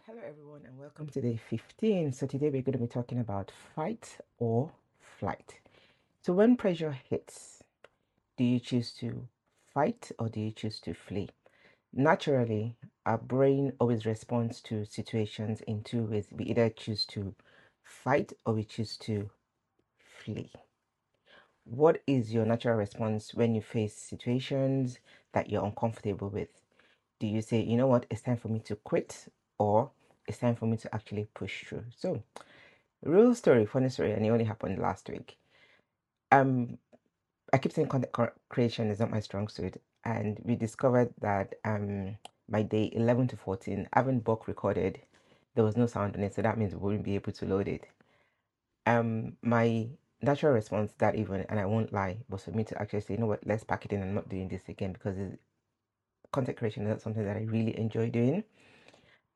Hello everyone and welcome to day 15. So today we're going to be talking about fight or flight. So when pressure hits, do you choose to fight or do you choose to flee? Naturally, our brain always responds to situations in two ways. We either choose to fight or we choose to flee. What is your natural response when you face situations that you're uncomfortable with? Do you say, you know what, it's time for me to quit, or it's time for me to actually push through? So, real story, funny story, and it only happened last week. I keep saying content creation is not my strong suit, and we discovered that my day 11 to 14, having bulk recorded, there was no sound on it, so that means we wouldn't be able to load it. My natural response that evening, and I won't lie, was for me to actually say, you know what, let's pack it in. I'm not doing this again because content creation is not something that I really enjoy doing,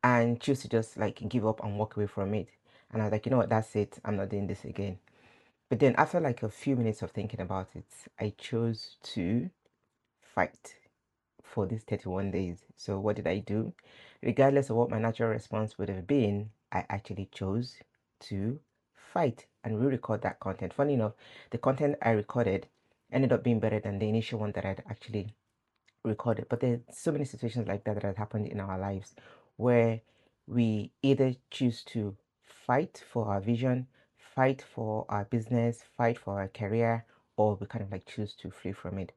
and choose to just like give up and walk away from it. And I was like, you know what, that's it. I'm not doing this again. But then after like a few minutes of thinking about it, I chose to fight for these 31 days. So what did I do? Regardless of what my natural response would have been, I actually chose to fight and re-record that content. Funny enough, the content I recorded ended up being better than the initial one that I'd actually recorded. But there's so many situations like that that have happened in our lives where we either choose to fight for our vision, fight for our business, fight for our career, or we kind of like choose to flee from it.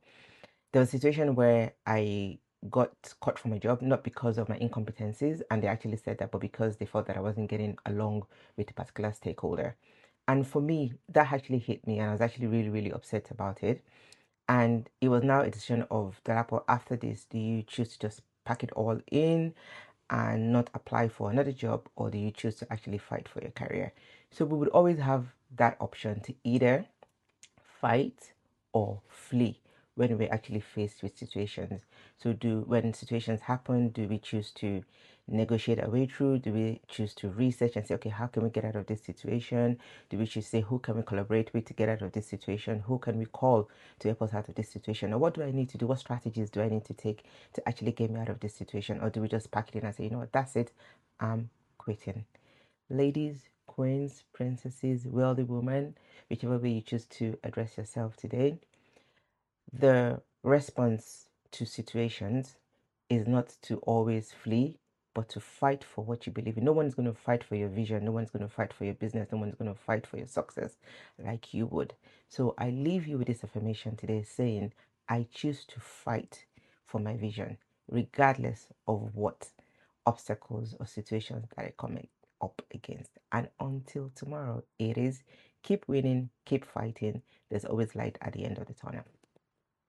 There was a situation where I got cut from a job, not because of my incompetencies, and they actually said that, but because they felt that I wasn't getting along with a particular stakeholder. And for me, that actually hit me, and I was actually really, really upset about it. And it was now a decision of the Dalapo, after this, do you choose to just pack it all in and not apply for another job, or do you choose to actually fight for your career? So we would always have that option to either fight or flee when we're actually faced with situations. So when situations happen, do we choose to negotiate our way through? Do we choose to research and say, okay, how can we get out of this situation? Do we choose to say, who can we collaborate with to get out of this situation? Who can we call to help us out of this situation? Or what do I need to do? What strategies do I need to take to actually get me out of this situation? Or do we just pack it in and say, you know what, that's it, I'm quitting? Ladies, queens, princesses, wealthy women, whichever way you choose to address yourself today, the response to situations is not to always flee, but to fight for what you believe in. No one's going to fight for your vision. No one's going to fight for your business. No one's going to fight for your success like you would. So I leave you with this affirmation today saying, I choose to fight for my vision, regardless of what obstacles or situations that I come up against. And until tomorrow, it is keep winning, keep fighting. There's always light at the end of the tunnel.